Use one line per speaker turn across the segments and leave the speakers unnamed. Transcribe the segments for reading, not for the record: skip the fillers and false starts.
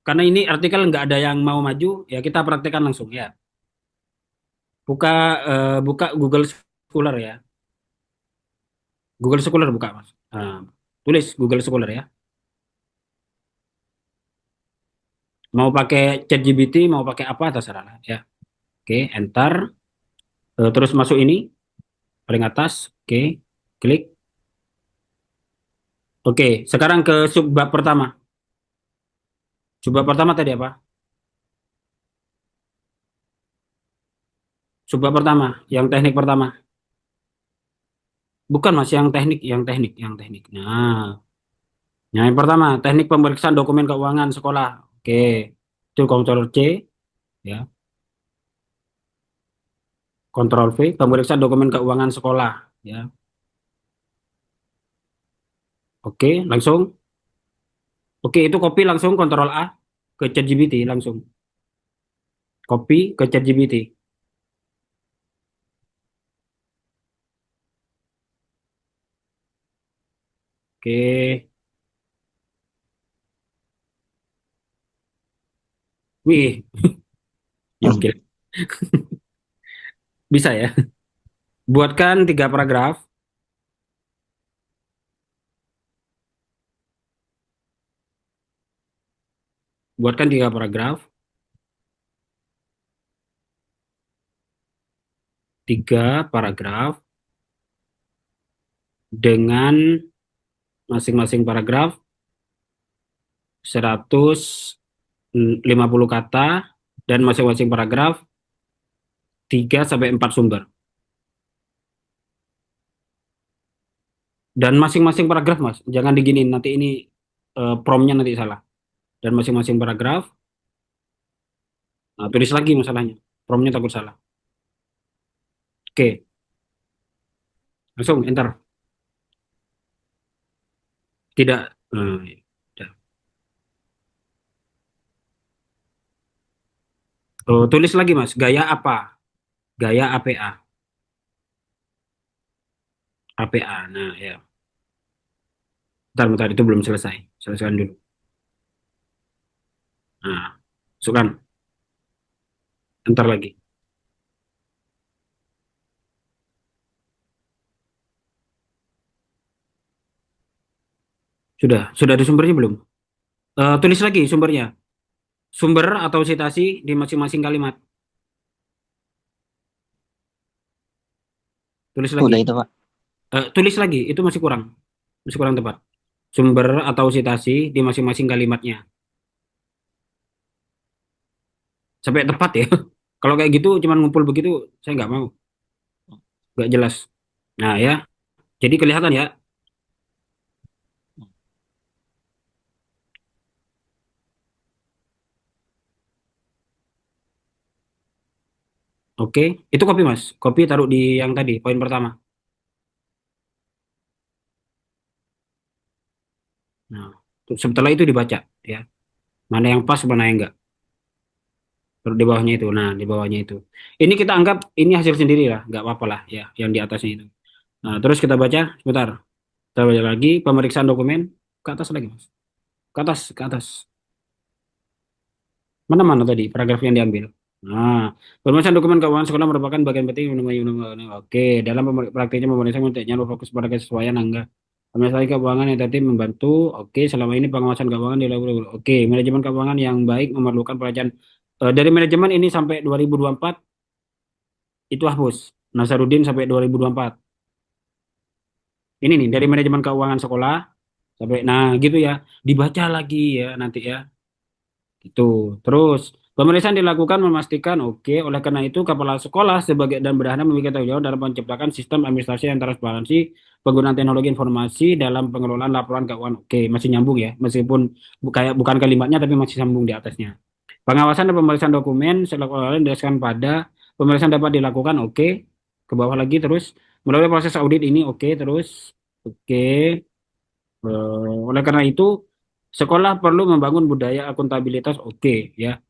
karena ini artikel nggak ada yang mau maju, ya kita praktekkan langsung ya. Buka buka Google Scholar ya. Google Scholar buka Mas. Tulis Google Scholar ya. Mau pakai ChatGPT, mau pakai apa terserah lah ya. Oke, enter. Terus masuk ini paling atas. Oke, klik. Oke, sekarang ke subbab pertama. Subbab pertama tadi apa? Subbab pertama, yang teknik pertama. Bukan Mas, yang teknik. Nah, yang pertama, teknik pemeriksaan dokumen keuangan sekolah. Oke, itu Ctrl C ya. Ctrl V, pemeriksaan dokumen keuangan sekolah ya. Oke, langsung. Oke, itu copy langsung Ctrl A ke ChatGPT langsung. Copy ke ChatGPT. Oke. Wih, oke. Bisa ya. Buatkan 3 paragraf. Buatkan 3 paragraf. 3 paragraf dengan masing-masing paragraf 150 kata dan masing-masing paragraf 3 sampai 4 sumber. Dan masing-masing paragraf, Mas, jangan diginin nanti ini promnya nanti salah. Dan masing-masing paragraf, nah, tulis lagi masalahnya. Promnya takut salah. Oke, langsung enter. Tidak. Ya. Tulis lagi, Mas. Gaya apa? Gaya APA. APA. Nah, ya. Bentar, itu belum selesai. Selesaikan dulu. Nah, masukkan. Enter lagi. Sudah ada sumbernya belum? Tulis lagi sumbernya. Sumber atau citasi di masing-masing kalimat. Tulis
Udah
lagi.
itu, Pak.
Tulis lagi. Itu masih kurang tepat. Sumber atau citasi di masing-masing kalimatnya. Sampai tepat ya. Kalau kayak gitu cuman ngumpul begitu, saya nggak mau. Nggak jelas. Nah ya, jadi kelihatan ya. Oke, itu copy Mas. Copy taruh di yang tadi, poin pertama. Nah, setelah itu dibaca ya. Mana yang pas, mana yang enggak. Taruh di bawahnya itu. Nah, di bawahnya itu. Ini kita anggap ini hasil sendiri lah, nggak apa-apa lah ya, yang di atasnya itu. Nah, terus kita baca, sebentar. Kita baca lagi, pemeriksaan dokumen. Ke atas lagi Mas. Ke atas, ke atas. Mana-mana tadi, paragraf yang diambil. Nah, pemeriksaan dokumen keuangan sekolah merupakan bagian penting. Oke, dalam praktiknya pemeriksaan menteknya berfokus pada kesesuaian angka. Administrasi keuangan yang tertib membantu. Oke, selama ini pengawasan keuangan dilakukan. Oke, manajemen keuangan yang baik memerlukan perhatian. Dari manajemen ini sampai 2024 itu hapus. Nasaruddin sampai 2024. Ini nih dari manajemen keuangan sekolah sampai nah gitu ya. Dibaca lagi ya nanti ya. Itu. Terus pemeriksaan dilakukan memastikan oke. Oleh karena itu kepala sekolah sebagai dan berdahana memiliki tanggung jawab dalam menciptakan sistem administrasi yang transparansi, penggunaan teknologi informasi dalam pengelolaan laporan keuangan. Oke, masih nyambung ya. Meskipun kayak bukan kalimatnya tapi masih sambung di atasnya. Pengawasan dan pemeriksaan dokumen selalu didasarkan pada pemeriksaan dapat dilakukan oke. Ke bawah lagi terus melalui proses audit ini oke terus oke. Oleh karena itu sekolah perlu membangun budaya akuntabilitas oke ya.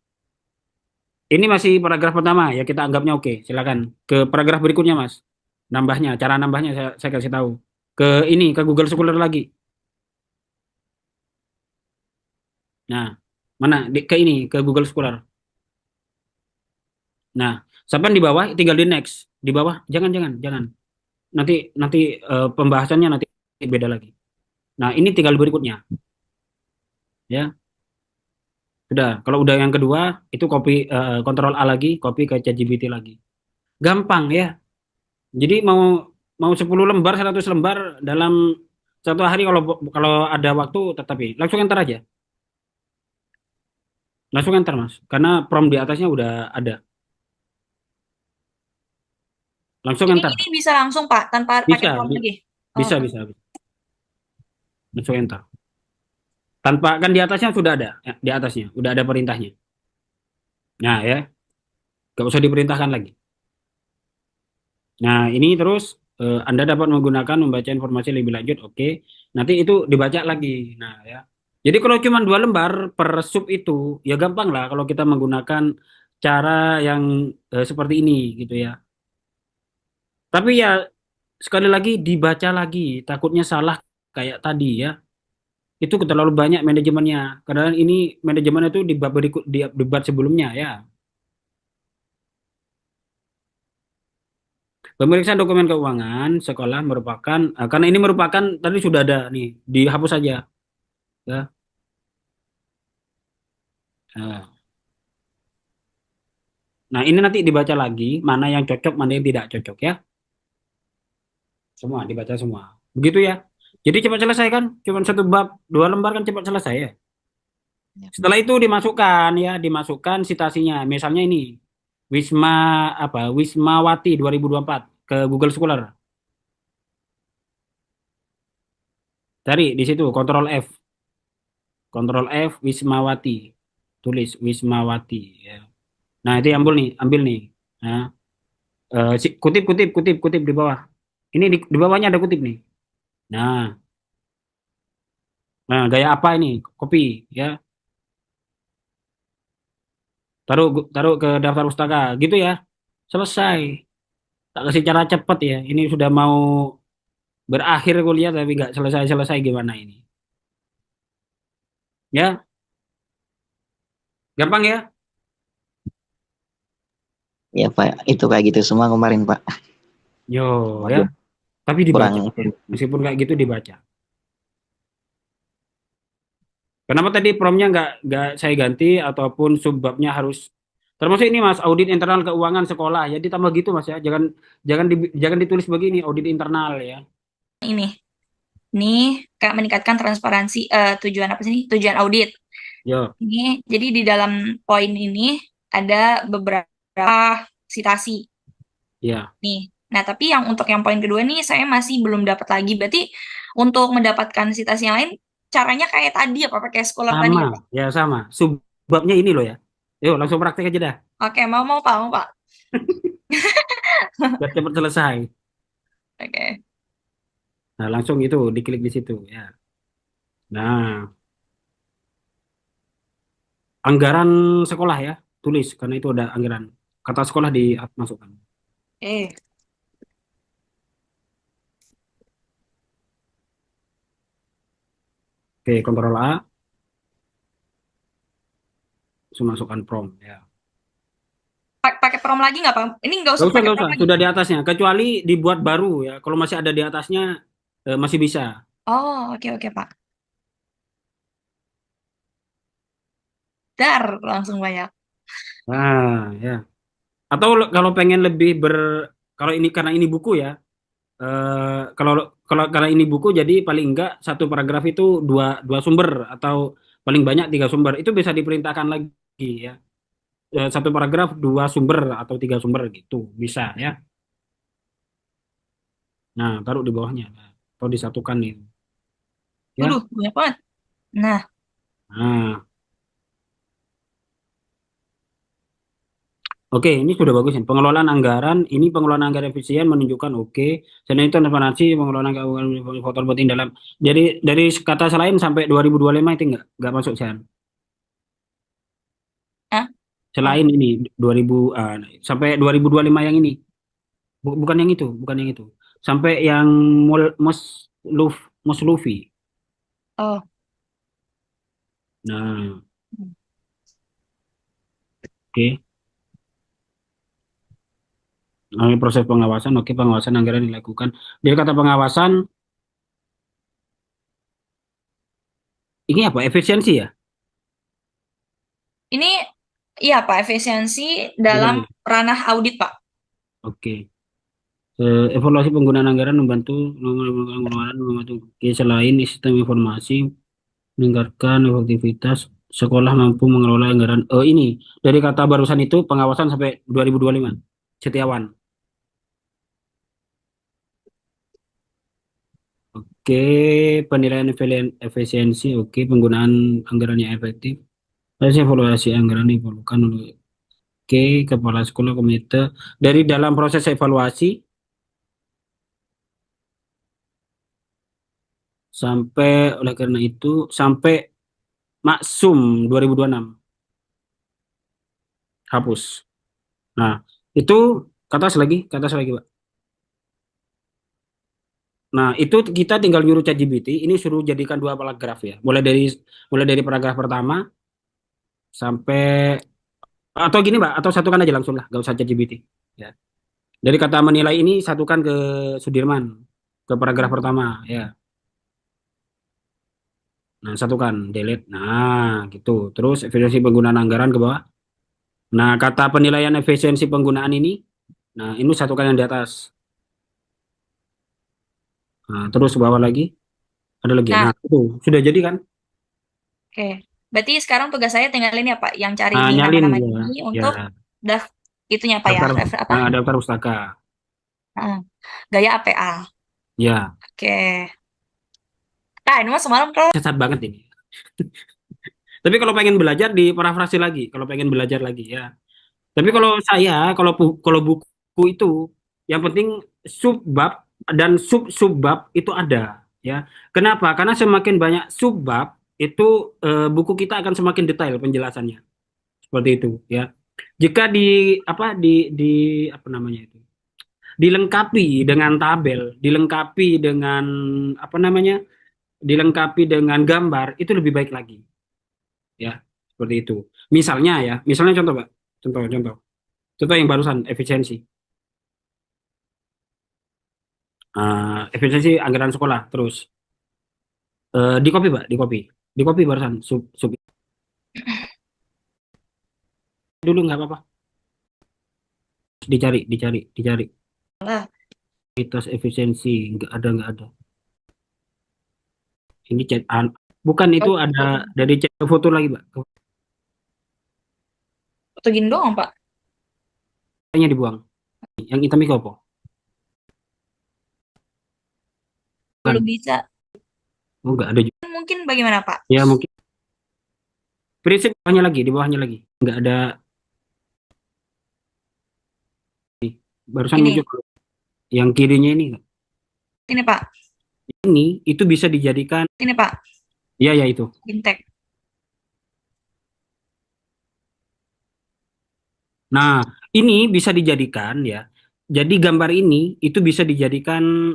Ini masih paragraf pertama ya kita anggapnya oke. Silakan ke paragraf berikutnya Mas. Nambahnya, cara nambahnya saya kasih tahu. Ke ini ke Google Scholar lagi. Nah, Mana? Ke ini, ke Google Scholar. Nah, sampai di bawah tinggal di next. Di bawah, jangan, jangan, jangan. Nanti, nanti pembahasannya nanti beda lagi. Nah, ini tinggal berikutnya, ya. Sudah. Kalau udah yang kedua, itu copy, Control A lagi, copy ke ChatGPT lagi. Gampang ya. Jadi mau 10 lembar, 100 lembar dalam satu hari, kalau kalau ada waktu, tetapi langsung enter aja. Langsung enter, Mas. Karena prompt di atasnya udah ada. Langsung
Ini
enter.
ini bisa langsung Pak tanpa pakai
Bisa,
prompt lagi. Oh,
bisa, bisa, bisa. Langsung enter. Tanpa, kan di atasnya sudah ada, ya, di atasnya udah ada perintahnya. Nah, ya, nggak usah diperintahkan lagi. Nah, ini terus Anda dapat menggunakan membaca informasi lebih lanjut. Oke, nanti itu dibaca lagi. Nah, ya. Jadi kalau cuma 2 lembar per sub itu, ya gampang lah kalau kita menggunakan cara yang seperti ini gitu ya. Tapi ya sekali lagi dibaca lagi, takutnya salah kayak tadi ya. Itu terlalu banyak manajemennya. Karena ini manajemen itu di bab berikut, di debat sebelumnya ya. Pemeriksaan dokumen keuangan sekolah merupakan, karena ini merupakan tadi sudah ada nih, dihapus saja ya. Nah, nah, ini nanti dibaca lagi mana yang cocok, mana yang tidak cocok ya. Semua dibaca semua. Begitu ya. Jadi cepat selesai kan? Cuma satu bab, 2 lembar kan cepat selesai ya.
ya.
Setelah itu dimasukkan ya, dimasukkan citasinya. Misalnya ini Wisma apa? Wismawati 2024 ke Google Scholar. Cari di situ, Kontrol F. Kontrol F Wismawati. Tulis Wismawati ya. Nah, itu ambil nih. Nah, kutip, kutip, kutip, kutip di bawah. Ini di bawahnya ada kutip nih. Nah, nah, gaya apa ini? Copy ya. Taruh, taruh ke daftar pustaka gitu ya. Selesai. Tak kasih cara cepet ya. Ini sudah mau berakhir kuliah tapi nggak selesai-selesai, gimana ini? Ya, gampang ya?
Ya Pak, itu kayak gitu semua kemarin Pak.
Yo, ya.
Waduh,
Tapi
kurang.
dibaca. Meskipun kayak gitu dibaca. Kenapa tadi promnya nggak saya ganti ataupun subbabnya harus termasuk ini Mas, audit internal keuangan sekolah. Jadi tambah gitu Mas ya. Jangan jangan jangan ditulis begini audit internal ya.
Ini. Ini kayak meningkatkan transparansi tujuan apa sih ini? Tujuan audit.
Yo,
Ini jadi di dalam poin ini ada beberapa sitasi
ya.
nih. Nah, tapi yang untuk yang poin kedua nih saya masih belum dapat lagi. Berarti untuk mendapatkan sitasi yang lain caranya kayak tadi apa pakai scholar tadi
Sama,
ya, Pak?
ya sama. Subbabnya ini loh ya. Yuk langsung praktek aja dah.
Oke, mau mau Pak, mau Pak.
Biar cepat selesai.
Oke.
Nah, langsung itu diklik di situ ya. Nah, anggaran sekolah ya. Tulis karena itu ada anggaran. Kata sekolah dimasukkan.
Eh,
Oke, kontrol A, langsung masukkan prom ya.
pakai prom lagi nggak Pak? Ini nggak
Gak
usah
usah,
pakai
gak
prom
usah.
lagi.
Sudah di atasnya. Kecuali dibuat baru ya. Kalau masih ada di atasnya, masih bisa.
Oh, oke oke Pak. Dar langsung banyak.
Nah, ya. Atau kalau pengen lebih kalau ini karena ini buku ya. Kalau kalau karena ini buku, jadi paling enggak satu paragraf itu dua dua sumber atau paling banyak 3 sumber. Itu bisa diperintahkan lagi ya. Satu paragraf 2 sumber atau 3 sumber gitu bisa ya. Nah, taruh di bawahnya. Atau disatukan nih.
Waduh,
Ya.
banyak banget. Nah,
Nah, oke, ini sudah bagus ya. Pengelolaan anggaran, ini pengelolaan anggaran efisien menunjukkan oke. Selain itu transparansi, pengelolaan keuangan faktor penting dalam. Jadi dari kata selain sampai 2025 itu enggak masuk San.
ah, oh,
Selain ini 2000, sampai 2025 yang ini. Bukan yang itu, bukan yang itu. Sampai yang Musluf Muslufi.
oh.
Nah, Oke. Proses pengawasan, oke, pengawasan anggaran dilakukan. Dari kata pengawasan, ini apa? Efisiensi ya?
Ini iya Pak, efisiensi dalam
Bukan ya?
ranah audit Pak.
Oke. Evaluasi penggunaan anggaran membantu. Oke, selain sistem informasi, meningkatkan efektivitas sekolah mampu mengelola anggaran. Ini dari kata barusan itu pengawasan sampai 2025. Setiawan. Oke, penilaian efisiensi. Oke, penggunaan anggaran yang efektif. Proses evaluasi anggaran diperlukan oleh Oke, kepala sekolah komite. Dari dalam proses evaluasi sampai oleh karena itu sampai maksum 2026 hapus. Nah, itu kata lagi, Pak. Nah, itu kita tinggal nyuruh ChatGPT, ini suruh jadikan dua paragraf ya. Mulai dari paragraf pertama sampai atau gini, Pak, atau satukan aja langsung lah, gak usah ChatGPT. Ya. Dari kata menilai ini satukan ke Sudirman ke paragraf pertama ya. Nah, satukan delete. Nah, gitu. Terus efisiensi penggunaan anggaran ke bawah. Nah, kata penilaian efisiensi penggunaan ini, nah ini satukan yang di atas. Nah, terus ke bawah lagi, ada lagi.
Nah,
Nah, itu sudah jadi kan?
oke. Berarti sekarang tugas saya tinggal ini ya Pak, yang cari
Nah,
di
nyalin
nama-nama
ya,
ini
ya
untuk itunya Pak ya,
daftar,
apa?
daftar pustaka.
Heeh. Gaya APA.
Ya,
Oke. Nah, ini mah semalam kalau
sesat banget ini. Tapi kalau pengen belajar di parafrasi lagi, kalau pengen belajar lagi ya. Tapi kalau buku itu yang penting subbab dan sub-subbab itu ada ya. Kenapa? Karena semakin banyak subbab itu buku kita akan semakin detail penjelasannya. Seperti itu ya. Jika di apa namanya itu? Dilengkapi dengan tabel, dilengkapi dengan apa namanya? Dilengkapi dengan gambar itu lebih baik lagi ya. Seperti itu. Misalnya contoh, Pak. Contoh. Contoh yang barusan efisiensi. Efisiensi anggaran sekolah terus di copy, Pak, di copy barusan sub dulu nggak apa-apa, dicari
lah.
mitos efisiensi nggak ada ini chat bukan itu ada dari chat foto lagi, Pak,
Foto gini doang Pak.
kayaknya dibuang yang hitam itu apa
Belum
kan.
bisa.
Oh, nggak ada juga.
Mungkin bagaimana Pak?
Ya mungkin prinsip di bawahnya lagi nggak ada barusan
Ini,
muncul yang kirinya ini
ini Pak.
itu bisa dijadikan
Ini Pak.
ya itu.
Intek.
Nah, ini bisa dijadikan ya. Jadi gambar ini itu bisa dijadikan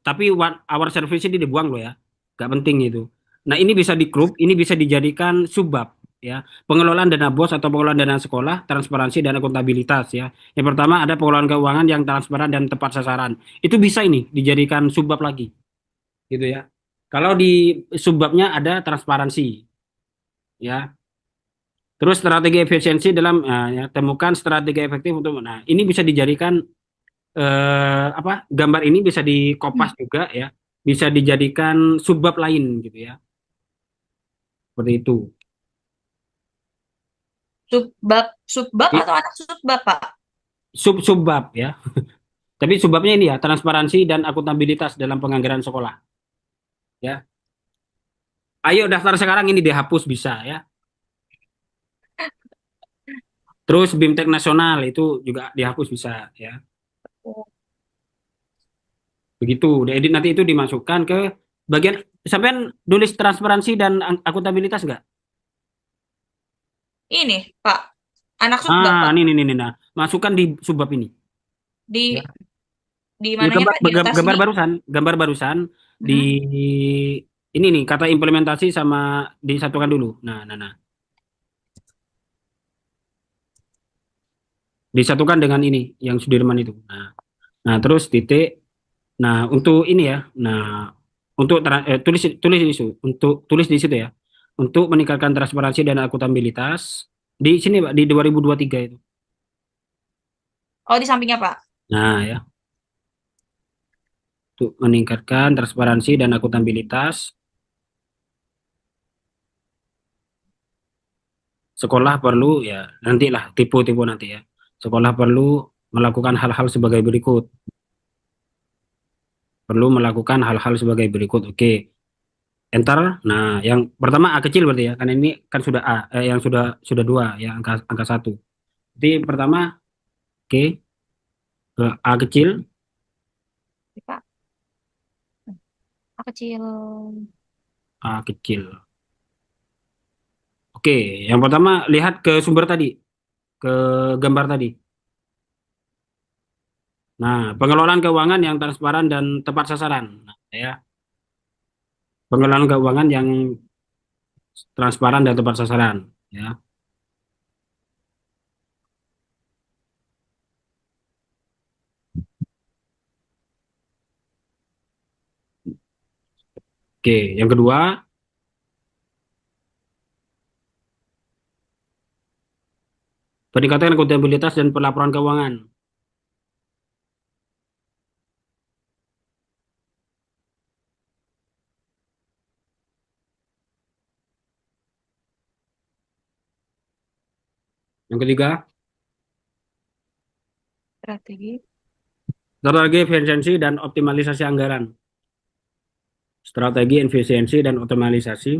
tapi our service ini dibuang loh ya. Gak penting itu. Nah, ini bisa di grup, ini bisa dijadikan subbab ya. Pengelolaan dana bos atau pengelolaan dana sekolah, transparansi dan akuntabilitas ya. Yang pertama ada pengelolaan keuangan yang transparan dan tepat sasaran. Itu bisa ini dijadikan subbab lagi gitu ya. Kalau di subbabnya ada transparansi ya. Terus strategi efisiensi dalam ya, temukan strategi efektif untuk ini bisa dijadikan apa gambar ini bisa dikopas juga ya, bisa dijadikan subbab lain gitu ya, seperti itu.
Subbab
I-
atau anak subbab Pak?
Subbab ya, tapi subbabnya ini ya transparansi dan akuntabilitas dalam penganggaran sekolah ya. Ayo daftar sekarang ini dihapus bisa ya. Terus BIMTEK nasional itu juga dihapus bisa ya. Begitu, diedit nanti itu dimasukkan ke bagian sampean nulis transparansi dan akuntabilitas nggak?
Ini Pak. Anak subbab
Ah,
Pak.
ini. Nah, masukkan di subbab ini.
Di
Ya,
di
ya
mananya Pak? Di atas ini.
gambar barusan di
Mm-mm.
ini nih kata implementasi sama disatukan dulu. Nah. disatukan dengan ini yang Sudirman itu. Nah, terus titik. Nah, untuk ini ya. Nah, untuk tulis tulis di situ, untuk tulis di situ ya. Untuk meningkatkan transparansi dan akuntabilitas di sini Pak di 2023 itu.
Oh, di sampingnya, Pak.
Nah, ya, untuk meningkatkan transparansi dan akuntabilitas, sekolah perlu ya nantilah tipu-tipu nanti ya. Sekolah perlu melakukan hal-hal sebagai berikut. Perlu melakukan hal-hal sebagai berikut. Oke, enter. Nah, yang pertama A kecil berarti ya, karena ini kan sudah A, yang sudah dua ya angka angka satu. Jadi pertama, oke, ke A kecil,
Oke, Pak. A kecil.
A kecil. Oke, yang pertama lihat ke sumber tadi, ke gambar tadi. Nah, pengelolaan keuangan yang transparan dan tepat sasaran. Nah, ya, pengelolaan keuangan yang transparan dan tepat sasaran. Ya, oke. Yang kedua, peningkatan akuntabilitas dan pelaporan keuangan. Yang ketiga,
Strategi.
strategi efisiensi dan optimalisasi anggaran. Strategi efisiensi dan optimalisasi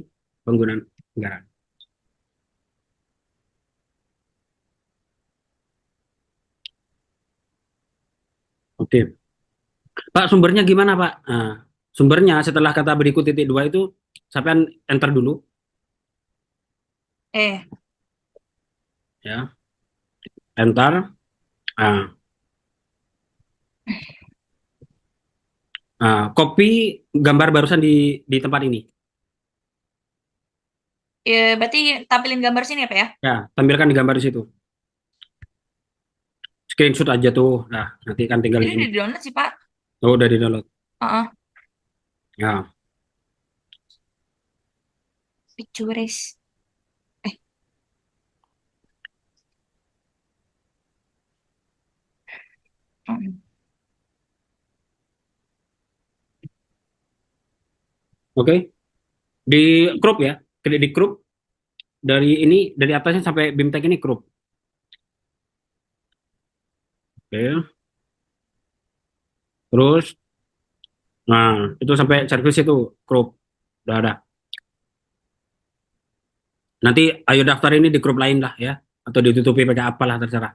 penggunaan anggaran. Oke. Pak, sumbernya gimana, Pak? Nah, sumbernya setelah kata berikut titik dua itu, sampai enter dulu,
Eh,
ya, enter. Nah, copy gambar barusan di tempat ini.
ya, berarti tampilin gambar sini ya, Pak ya?
Ya, tampilkan di gambar di situ. Screenshot aja tuh. Nah, nanti kan tinggal
Ini
ini.
udah di-download sih, Pak.
Oh, udah di download.
Heeh.
Ya,
Pictures. Eh, mm.
oke. Di crop ya, di crop dari ini dari atasnya sampai bimtek ini crop. Oke. Terus, nah itu sampai service itu crop. Udah ada. Nanti ayo daftar ini di grup lain lah ya, atau ditutupi pakai apalah terserah.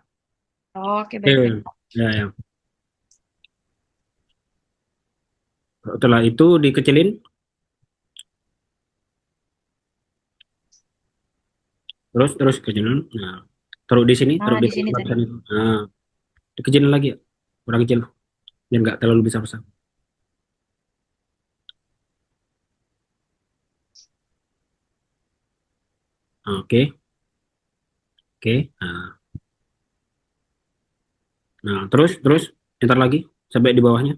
Oke, baik-baik.
Oke, ya ya. Setelah itu dikecilin, terus terus kecilin. Nah, taruh di sini,
Nah,
taruh di
di sini tadi.
lapisan itu. Nah, dikecilin lagi ya, kurang kecil, biar nggak terlalu besar-besar. Nah, oke, oke. Nah, terus terus enter lagi sampai di bawahnya,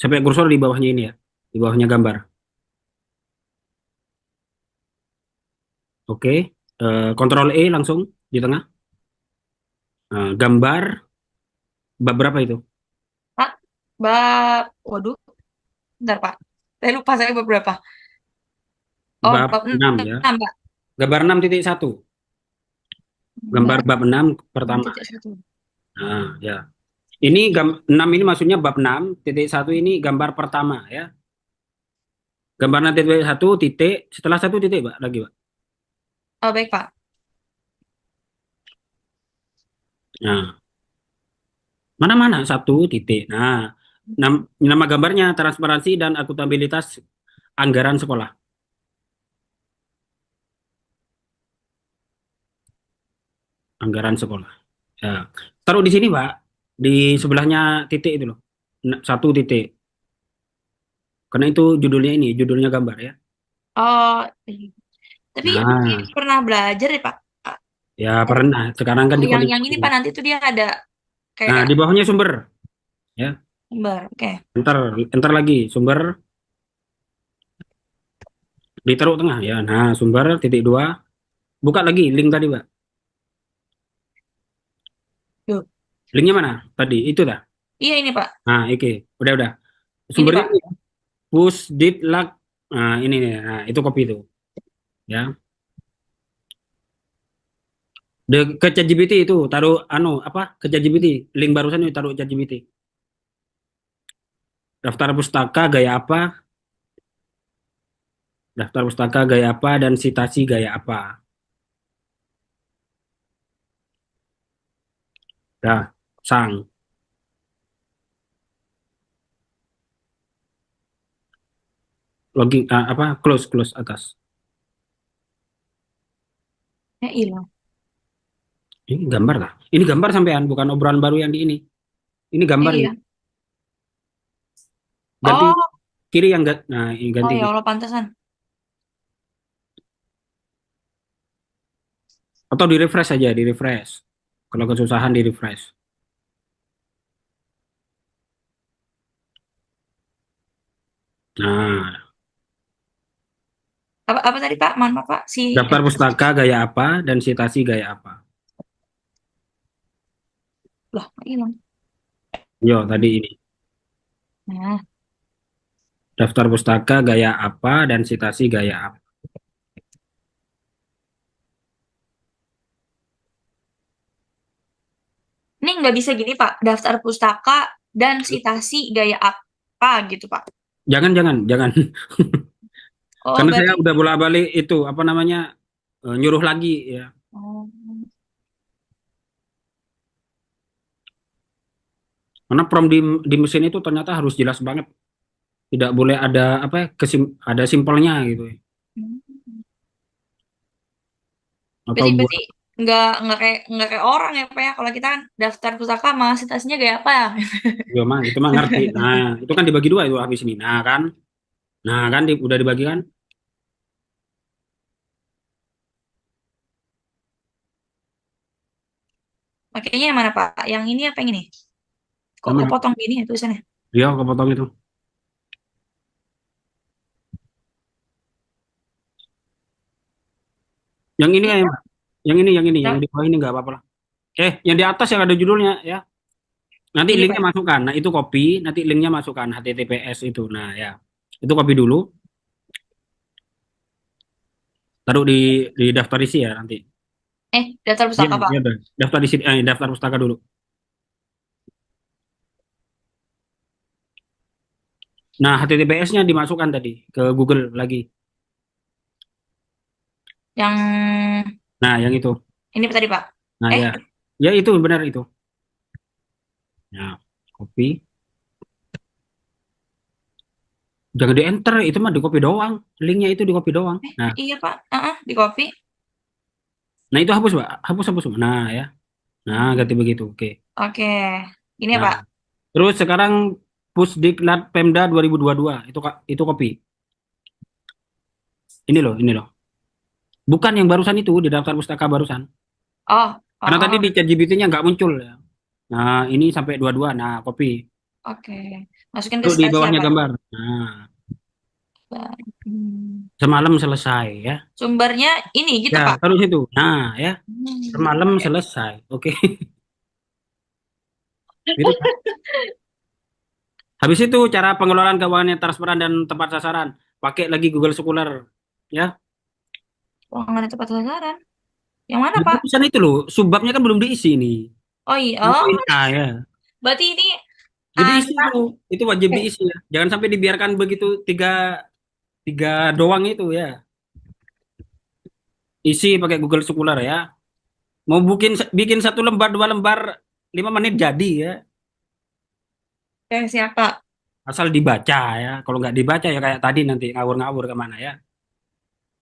sampai kursor di bawahnya ini ya, di bawahnya gambar. Oke, Ctrl E langsung di tengah. Nah, gambar bab berapa itu?
Pak, waduh, bentar, Pak. Saya lupa saya beberapa. Oh,
Bab
bab
6 ya.
6, Pak.
Gambar 6.1. Gambar
Gambar
bab 6
enam
pertama.
titik satu.
Nah, ya. Ini 6 ini maksudnya bab 6.1 ini gambar pertama ya. Gambar 6.1 titik, setelah satu titik, Pak, lagi, Pak.
Oh, baik, Pak.
Nah, mana-mana satu titik. Nah, nama gambarnya transparansi dan akuntabilitas anggaran sekolah. Anggaran sekolah. Ya. Taruh di sini, Pak. Di sebelahnya titik itu loh. Satu titik. Karena itu judulnya ini, judulnya gambar ya.
Oh, iya. Tapi
Nah,
pernah belajar ya, Pak?
ya pernah. Sekarang kan di
Yang ini,
coding.
Pak, nanti tuh dia ada
Nah,
kayak
di bawahnya sumber, ya.
sumber. Oke.
Enter lagi sumber, ditaruh tengah ya. Nah, sumber titik dua, buka lagi link tadi, Mbak.
Yuk.
Linknya mana? Tadi itu dah.
Iya ini Pak.
Nah, oke, udah.
Ini
Sumbernya
Pak.
ini, push did lag. Nah, ini nih. Nah, itu copy itu, ya. Ke ChatGPT itu taruh apa? Ke ChatGPT, link barusan itu taruh ChatGPT. Daftar pustaka gaya apa? Daftar pustaka gaya apa dan sitasi gaya apa? Dah, sang. Login apa? Close atas.
Ya hilang.
Ini gambar lah. Ini gambar sampean, bukan obrolan baru yang di ini. Ini gambar ini.
Iya.
Ganti
Oh,
kiri yang nah, ini
oh
ganti
ya
kiri.
Allah pantesan.
Atau di refresh aja, di refresh. Kalau kesusahan di refresh. Nah,
Apa tadi Pak? Mohon maaf Pak. Si
daftar pustaka gaya apa dan sitasi gaya apa?
loh hilang.
Yo, tadi ini.
Nah,
Daftar pustaka gaya apa dan sitasi gaya apa?
ini nggak bisa gini Pak. Daftar pustaka dan sitasi gaya apa gitu Pak.
Jangan.
Oh,
Karena saya
berarti
udah bolak-balik itu apa namanya nyuruh lagi ya.
oh,
Karena prompt di mesin itu ternyata harus jelas banget. Tidak boleh ada apa ya, ada simpelnya gitu ya.
hmm.
Atau
Berarti
buat
nggak kayak orang ya Pak ya. Kalau kita kan daftar pustaka sama sitasinya gaya apa ya?
ya mah itu mah ngerti. Nah, itu kan dibagi dua itu habis ini. Nah kan udah dibagi kan.
Makanya yang mana Pak? Yang ini apa yang ini? Kok
Yang mana?
kepotong gini ya tulisannya?
Dia kepotong itu. Yang ini
Iya.
yang
Ya,
di bawah ini nggak apa-apa lah. Yang di atas yang ada judulnya ya. Nanti
ini Pak.
linknya masukkan. Nah, itu copy, nanti linknya masukkan HTTPS itu. Nah, ya. Itu copy dulu, taruh di daftar isi ya nanti.
Daftar
Iya,
pustaka Pak.
iya udah. Daftar pustaka dulu. Nah, HTTPS-nya dimasukkan tadi ke Google lagi.
Yang
Nah, yang itu.
ini tadi Pak.
Nah,
Eh,
ya. Ya itu benar itu. Nah, copy. Jangan di enter, itu mah di copy doang. Linknya itu di copy doang. Nah,
iya Pak. Di copy.
nah itu hapus, Pak. Hapus. Nah, ya. Nah, ganti begitu. Oke.
Oke. Ini ya
Nah,
Pak.
terus sekarang Pusdiklat Pemda 2022 itu copy. Ini loh. Bukan yang barusan itu di daftar pustaka barusan.
Oh, oh,
Karena tadi
oh.
di ChatGPT-nya nggak muncul ya. Nah, ini sampai 22. Nah, copy.
Oke. Masukin ke
Terus di
stasi
bawahnya
apa?
gambar. Nah,
Hmm.
semalam selesai ya.
Sumbernya ini gitu
Ya,
Pak.
taruh situ. Nah, ya, semalam
Oke.
selesai. Oke. Gitu kan. Habis itu cara pengelolaan keuangan yang transparan dan tepat sasaran. Pakai lagi Google Scholar. Ya.
Ruangan tepat sasaran. Yang mana
Di
Pak?
tulisan itu loh, subbabnya kan belum diisi nih.
Oh iya.
Di
Oh,
poin A ya.
berarti ini
Jadi isi
kita
itu wajib
eh,
diisi ya. Jangan sampai dibiarkan begitu tiga tiga doang itu ya. Isi pakai Google Scholar ya. Mau bikin bikin satu lembar, dua lembar, 5 menit jadi ya.
siapa?
Asal dibaca ya. Kalau nggak dibaca ya kayak tadi nanti ngawur-ngawur kemana ya.